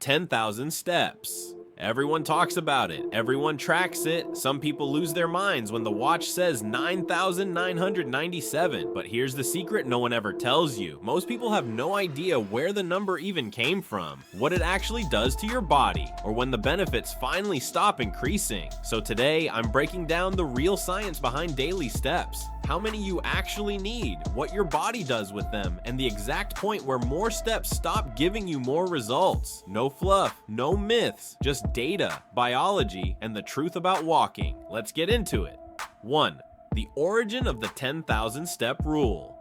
10,000 steps. Everyone talks about it, everyone tracks it. Some people lose their minds when the watch says 9,997. But here's the secret no one ever tells you. Most people have no idea where the number even came from, what it actually does to your body, or when the benefits finally stop increasing. So today, I'm breaking down the real science behind daily steps, how many you actually need, what your body does with them, and the exact point where more steps stop giving you more results. No fluff, no myths, just data, biology, and the truth about walking. Let's get into it. 1. The origin of the 10,000 step rule.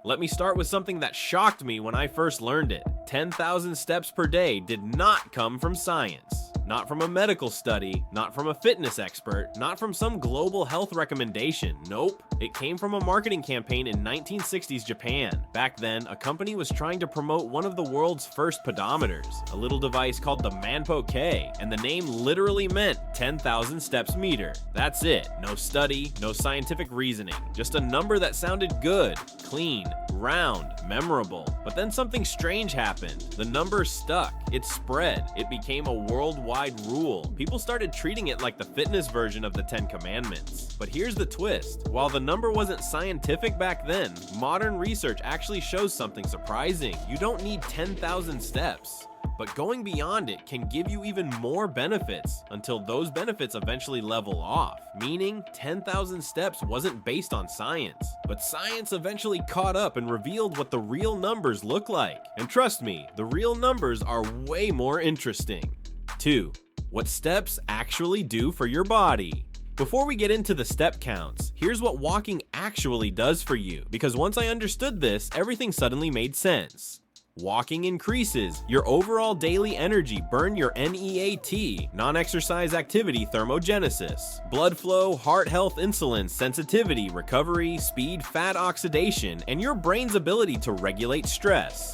Let me start with something that shocked me when I first learned it. 10,000 steps per day did not come from science. Not from a medical study, not from a fitness expert, not from some global health recommendation. Nope. It came from a marketing campaign in 1960s Japan. Back then, a company was trying to promote one of the world's first pedometers, a little device called the Manpo K, and the name literally meant 10,000 steps meter. That's it. No study, no scientific reasoning. Just a number that sounded good, clean, round, memorable. But then something strange happened. The number stuck. It spread. It became a worldwide rule. People started treating it like the fitness version of the 10 Commandments. But here's the twist. While the number wasn't scientific back then, modern research actually shows something surprising. You don't need 10,000 steps. But going beyond it can give you even more benefits until those benefits eventually level off. Meaning 10,000 steps wasn't based on science, but science eventually caught up and revealed what the real numbers look like. And trust me, the real numbers are way more interesting. 2. What steps actually do for your body. Before we get into the step counts, here's what walking actually does for you, because once I understood this, everything suddenly made sense. Walking increases your overall daily energy, burn your NEAT, non-exercise activity thermogenesis, blood flow, heart health, insulin, sensitivity, recovery, speed, fat oxidation, and your brain's ability to regulate stress.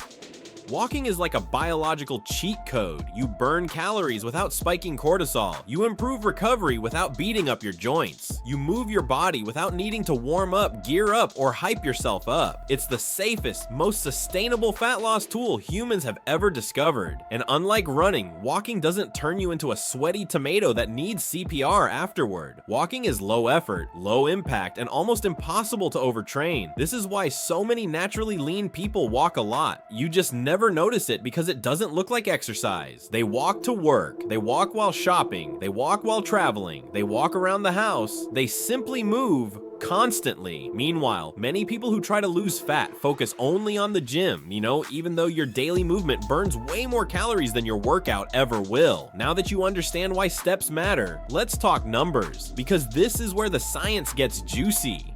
Walking is like a biological cheat code. You burn calories without spiking cortisol. You improve recovery without beating up your joints. You move your body without needing to warm up, gear up, or hype yourself up. It's the safest, most sustainable fat loss tool humans have ever discovered. And unlike running, walking doesn't turn you into a sweaty tomato that needs CPR afterward. Walking is low effort, low impact, and almost impossible to overtrain. This is why so many naturally lean people walk a lot. You just never notice it because it doesn't look like exercise. They walk to work, they walk while shopping, they walk while traveling, they walk around the house, they simply move constantly. Meanwhile, many people who try to lose fat focus only on the gym, even though your daily movement burns way more calories than your workout ever will. Now that you understand why steps matter, let's talk numbers, because this is where the science gets juicy.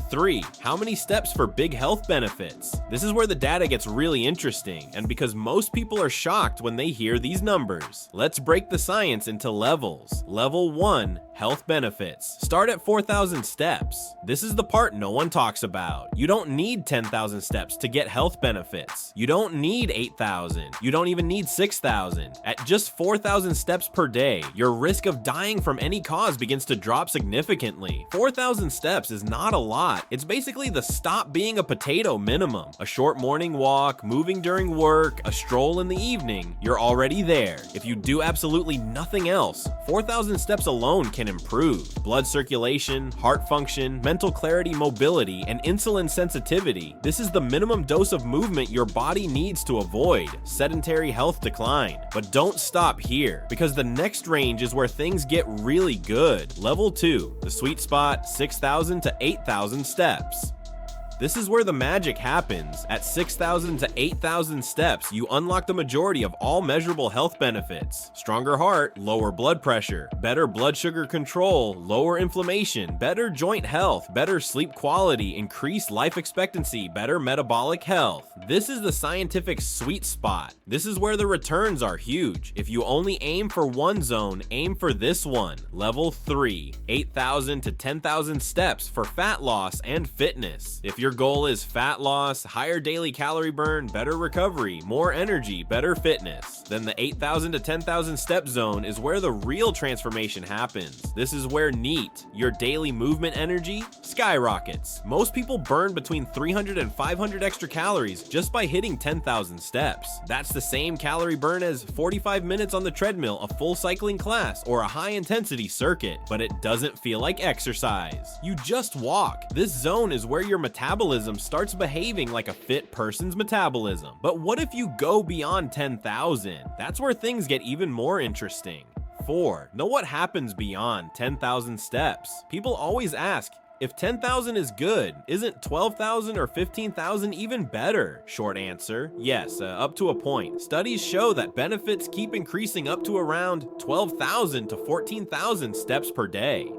3. How many steps for big health benefits? This is where the data gets really interesting, and because most people are shocked when they hear these numbers. Let's break the science into levels. Level 1, health benefits. Start at 4,000 steps. This is the part no one talks about. You don't need 10,000 steps to get health benefits. You don't need 8,000. You don't even need 6,000. At just 4,000 steps per day, your risk of dying from any cause begins to drop significantly. 4,000 steps is not a lot. It's basically the stop being a potato minimum. A short morning walk, moving during work, a stroll in the evening, you're already there. If you do absolutely nothing else, 4,000 steps alone can improve blood circulation, heart function, mental clarity, mobility, and insulin sensitivity. This is the minimum dose of movement your body needs to avoid sedentary health decline. But don't stop here, because the next range is where things get really good. Level 2, the sweet spot, 6,000 to 8,000 steps. This is where the magic happens. At 6,000 to 8,000 steps, you unlock the majority of all measurable health benefits. Stronger heart, lower blood pressure, better blood sugar control, lower inflammation, better joint health, better sleep quality, increased life expectancy, better metabolic health. This is the scientific sweet spot. This is where the returns are huge. If you only aim for one zone, aim for this one. Level 3, 8,000 to 10,000 steps for fat loss and fitness. If you're your goal is fat loss, higher daily calorie burn, better recovery, more energy, better fitness, then the 8,000 to 10,000 step zone is where the real transformation happens. This is where NEAT, your daily movement energy, skyrockets. Most people burn between 300 and 500 extra calories just by hitting 10,000 steps. That's the same calorie burn as 45 minutes on the treadmill, a full cycling class, or a high-intensity circuit, but it doesn't feel like exercise. You just walk. This zone is where your metabolism starts behaving like a fit person's metabolism. But what if you go beyond 10,000? That's where things get even more interesting. 4. Know what happens beyond 10,000 steps. People always ask, if 10,000 is good, isn't 12,000 or 15,000 even better? Short answer, yes, up to a point. Studies show that benefits keep increasing up to around 12,000 to 14,000 steps per day.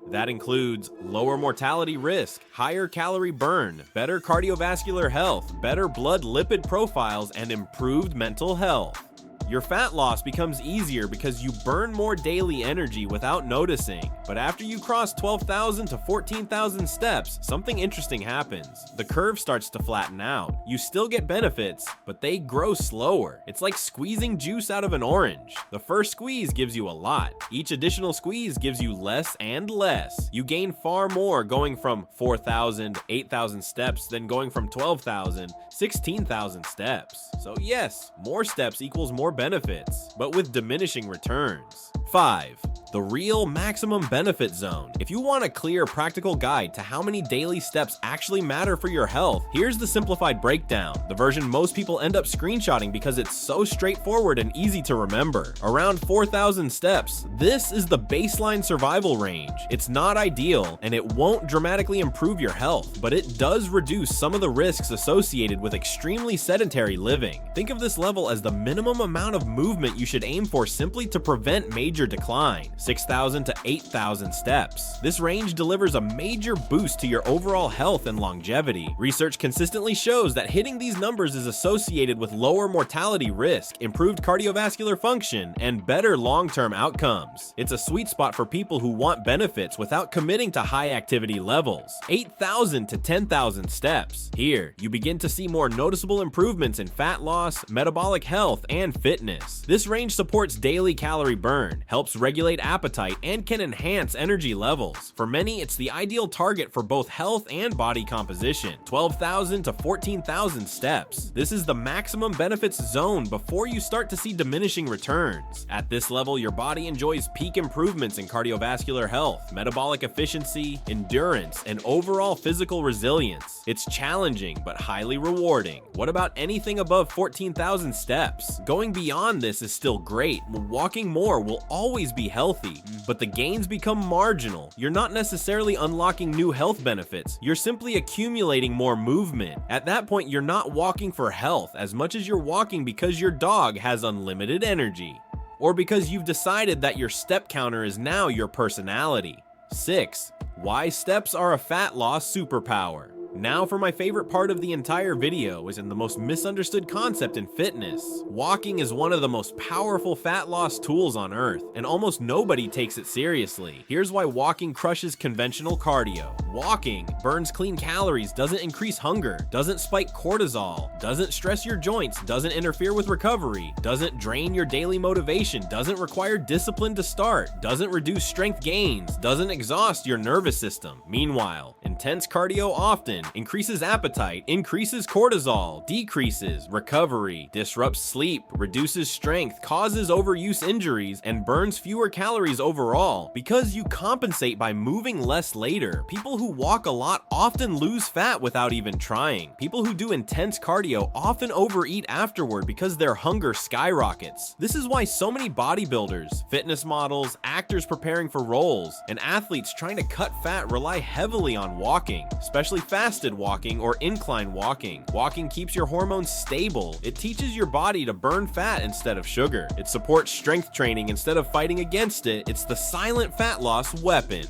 That includes lower mortality risk, higher calorie burn, better cardiovascular health, better blood lipid profiles, and improved mental health. Your fat loss becomes easier because you burn more daily energy without noticing. But after you cross 12,000 to 14,000 steps, something interesting happens. The curve starts to flatten out. You still get benefits, but they grow slower. It's like squeezing juice out of an orange. The first squeeze gives you a lot. Each additional squeeze gives you less and less. You gain far more going from 4,000, 8,000 steps than going from 12,000, 16,000 steps. So yes, more steps equals more benefits, but with diminishing returns. 5. The real maximum benefit zone. If you want a clear, practical guide to how many daily steps actually matter for your health, here's the simplified breakdown, the version most people end up screenshotting because it's so straightforward and easy to remember. Around 4,000 steps, this is the baseline survival range. It's not ideal, and it won't dramatically improve your health, but it does reduce some of the risks associated with extremely sedentary living. Think of this level as the minimum amount of movement you should aim for simply to prevent major decline. 6,000 to 8,000 steps. This range delivers a major boost to your overall health and longevity. Research consistently shows that hitting these numbers is associated with lower mortality risk, improved cardiovascular function, and better long-term outcomes. It's a sweet spot for people who want benefits without committing to high activity levels. 8,000 to 10,000 steps. Here, you begin to see more noticeable improvements in fat loss, metabolic health, and fitness. This range supports daily calorie burn, helps regulate appetite, and can enhance energy levels. For many, it's the ideal target for both health and body composition. 12,000 to 14,000 steps. This is the maximum benefits zone before you start to see diminishing returns. At this level, your body enjoys peak improvements in cardiovascular health, metabolic efficiency, endurance, and overall physical resilience. It's challenging, but highly rewarding. What about anything above 14,000 steps? Going beyond this is still great. Walking more will always be healthy, but the gains become marginal. You're not necessarily unlocking new health benefits. You're simply accumulating more movement. At that point, you're not walking for health as much as you're walking because your dog has unlimited energy, or because you've decided that your step counter is now your personality. 6. Why steps are a fat loss superpower. Now for my favorite part of the entire video, is in the most misunderstood concept in fitness. Walking is one of the most powerful fat loss tools on earth, and almost nobody takes it seriously. Here's why walking crushes conventional cardio. Walking burns clean calories, doesn't increase hunger, doesn't spike cortisol, doesn't stress your joints, doesn't interfere with recovery, doesn't drain your daily motivation, doesn't require discipline to start, doesn't reduce strength gains, doesn't exhaust your nervous system. Meanwhile, intense cardio often increases appetite, increases cortisol, decreases recovery, disrupts sleep, reduces strength, causes overuse injuries, and burns fewer calories overall. Because you compensate by moving less later, people who walk a lot often lose fat without even trying. People who do intense cardio often overeat afterward because their hunger skyrockets. This is why so many bodybuilders, fitness models, actors preparing for roles, and athletes trying to cut fat rely heavily on walking, especially fasted walking or incline walking. Walking keeps your hormones stable. It teaches your body to burn fat instead of sugar. It supports strength training instead of fighting against it. It's the silent fat loss weapon.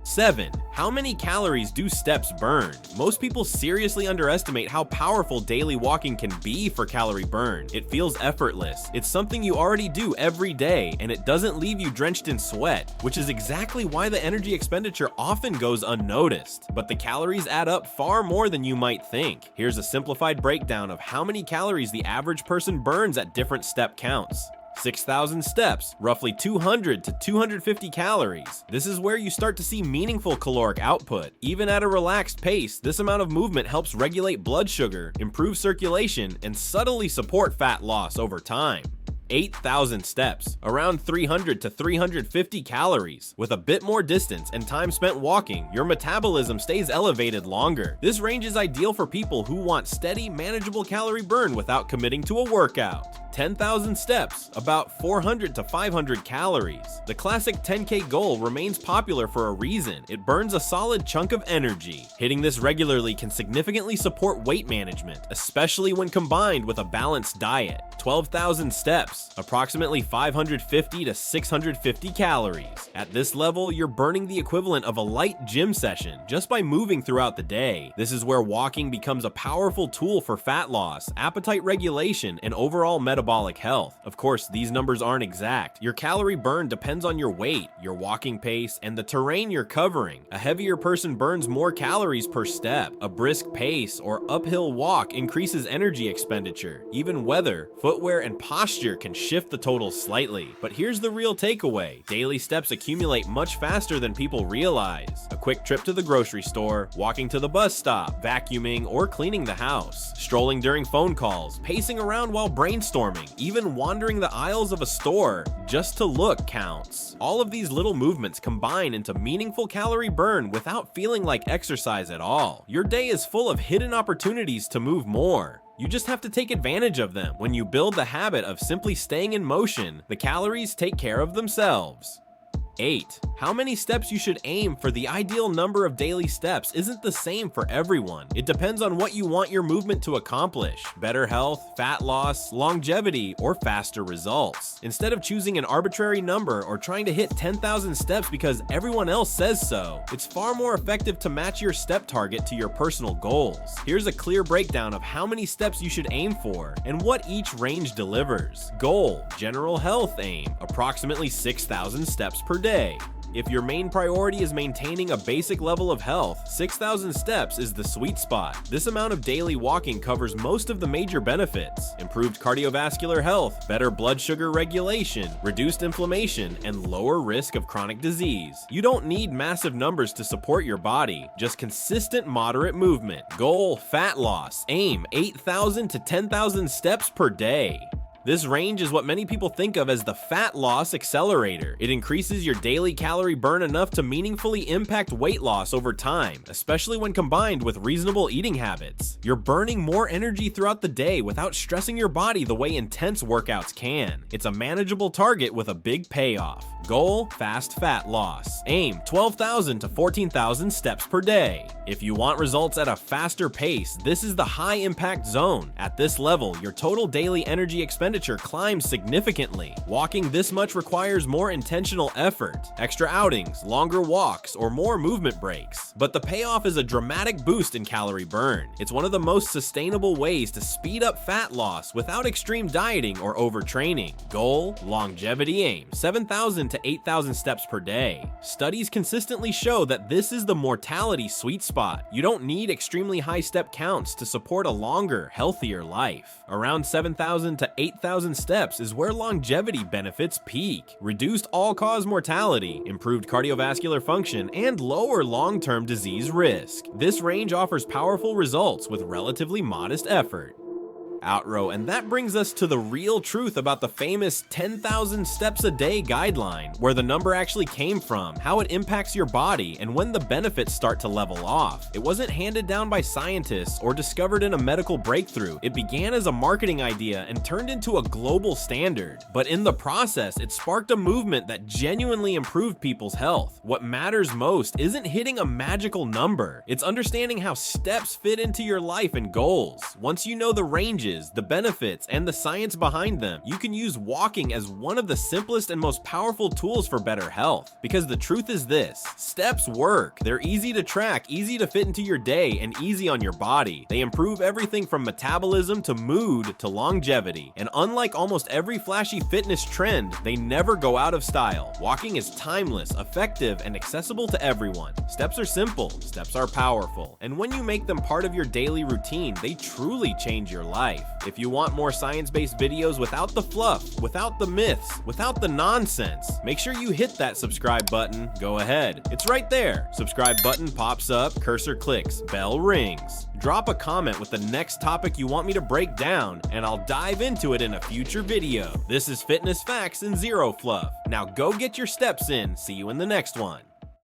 7. How many calories do steps burn? Most people seriously underestimate how powerful daily walking can be for calorie burn. It feels effortless. It's something you already do every day, and it doesn't leave you drenched in sweat, which is exactly why the energy expenditure often goes unnoticed. But the calories add up far more than you might think. Here's a simplified breakdown of how many calories the average person burns at different step counts. 6,000 steps, roughly 200 to 250 calories. This is where you start to see meaningful caloric output. Even at a relaxed pace, this amount of movement helps regulate blood sugar, improve circulation, and subtly support fat loss over time. 8,000 steps, around 300 to 350 calories. With a bit more distance and time spent walking, your metabolism stays elevated longer. This range is ideal for people who want steady, manageable calorie burn without committing to a workout. 10,000 steps, about 400 to 500 calories. The classic 10K goal remains popular for a reason. It burns a solid chunk of energy. Hitting this regularly can significantly support weight management, especially when combined with a balanced diet. 12,000 steps, approximately 550 to 650 calories. At this level, you're burning the equivalent of a light gym session just by moving throughout the day. This is where walking becomes a powerful tool for fat loss, appetite regulation, and overall metabolic health. Of course, these numbers aren't exact. Your calorie burn depends on your weight, your walking pace, and the terrain you're covering. A heavier person burns more calories per step. A brisk pace or uphill walk increases energy expenditure. Even weather, footwear, and posture can shift the total slightly. But here's the real takeaway. Daily steps accumulate much faster than people realize. A quick trip to the grocery store, walking to the bus stop, vacuuming, or cleaning the house, strolling during phone calls, pacing around while brainstorming, even wandering the aisles of a store just to look counts. All of these little movements combine into meaningful calorie burn without feeling like exercise at all. Your day is full of hidden opportunities to move more. You just have to take advantage of them. When you build the habit of simply staying in motion, the calories take care of themselves. 8. How many steps you should aim for? The ideal number of daily steps isn't the same for everyone. It depends on what you want your movement to accomplish: better health, fat loss, longevity, or faster results. Instead of choosing an arbitrary number or trying to hit 10,000 steps because everyone else says so, it's far more effective to match your step target to your personal goals. Here's a clear breakdown of how many steps you should aim for and what each range delivers. Goal: general health aim, approximately 6,000 steps per day. If your main priority is maintaining a basic level of health, 6,000 steps is the sweet spot. This amount of daily walking covers most of the major benefits: improved cardiovascular health, better blood sugar regulation, reduced inflammation, and lower risk of chronic disease. You don't need massive numbers to support your body, just consistent moderate movement. Goal: fat loss. Aim 8,000 to 10,000 steps per day. This range is what many people think of as the fat loss accelerator. It increases your daily calorie burn enough to meaningfully impact weight loss over time, especially when combined with reasonable eating habits. You're burning more energy throughout the day without stressing your body the way intense workouts can. It's a manageable target with a big payoff. Goal: fast fat loss. Aim 12,000 to 14,000 steps per day. If you want results at a faster pace, this is the high impact zone. At this level, your total daily energy expenditure climbs significantly. Walking this much requires more intentional effort, extra outings, longer walks, or more movement breaks. But the payoff is a dramatic boost in calorie burn. It's one of the most sustainable ways to speed up fat loss without extreme dieting or overtraining. Goal: longevity aim 7,000 to 8,000 steps per day. Studies consistently show that this is the mortality sweet spot. You don't need extremely high step counts to support a longer, healthier life. Around 7,000 to 8,000 steps is where longevity benefits peak. Reduced all-cause mortality, improved cardiovascular function, and lower long-term disease risk. This range offers powerful results with relatively modest effort. Outrow, and that brings us to the real truth about the famous 10,000 steps a day guideline, where the number actually came from, how it impacts your body, and when the benefits start to level off. It wasn't handed down by scientists or discovered in a medical breakthrough. It began as a marketing idea and turned into a global standard. But in the process, it sparked a movement that genuinely improved people's health. What matters most isn't hitting a magical number. It's understanding how steps fit into your life and goals. Once you know the ranges, advantages, the benefits, and the science behind them, you can use walking as one of the simplest and most powerful tools for better health. Because the truth is this, steps work. They're easy to track, easy to fit into your day, and easy on your body. They improve everything from metabolism to mood to longevity. And unlike almost every flashy fitness trend, they never go out of style. Walking is timeless, effective, and accessible to everyone. Steps are simple, steps are powerful, and when you make them part of your daily routine, they truly change your life. If you want more science-based videos without the fluff, without the myths, without the nonsense, make sure you hit that subscribe button. Go ahead. It's right there. Subscribe button pops up, cursor clicks, bell rings. Drop a comment with the next topic you want me to break down, and I'll dive into it in a future video. This is Fitness Facts and Zero Fluff. Now go get your steps in. See you in the next one.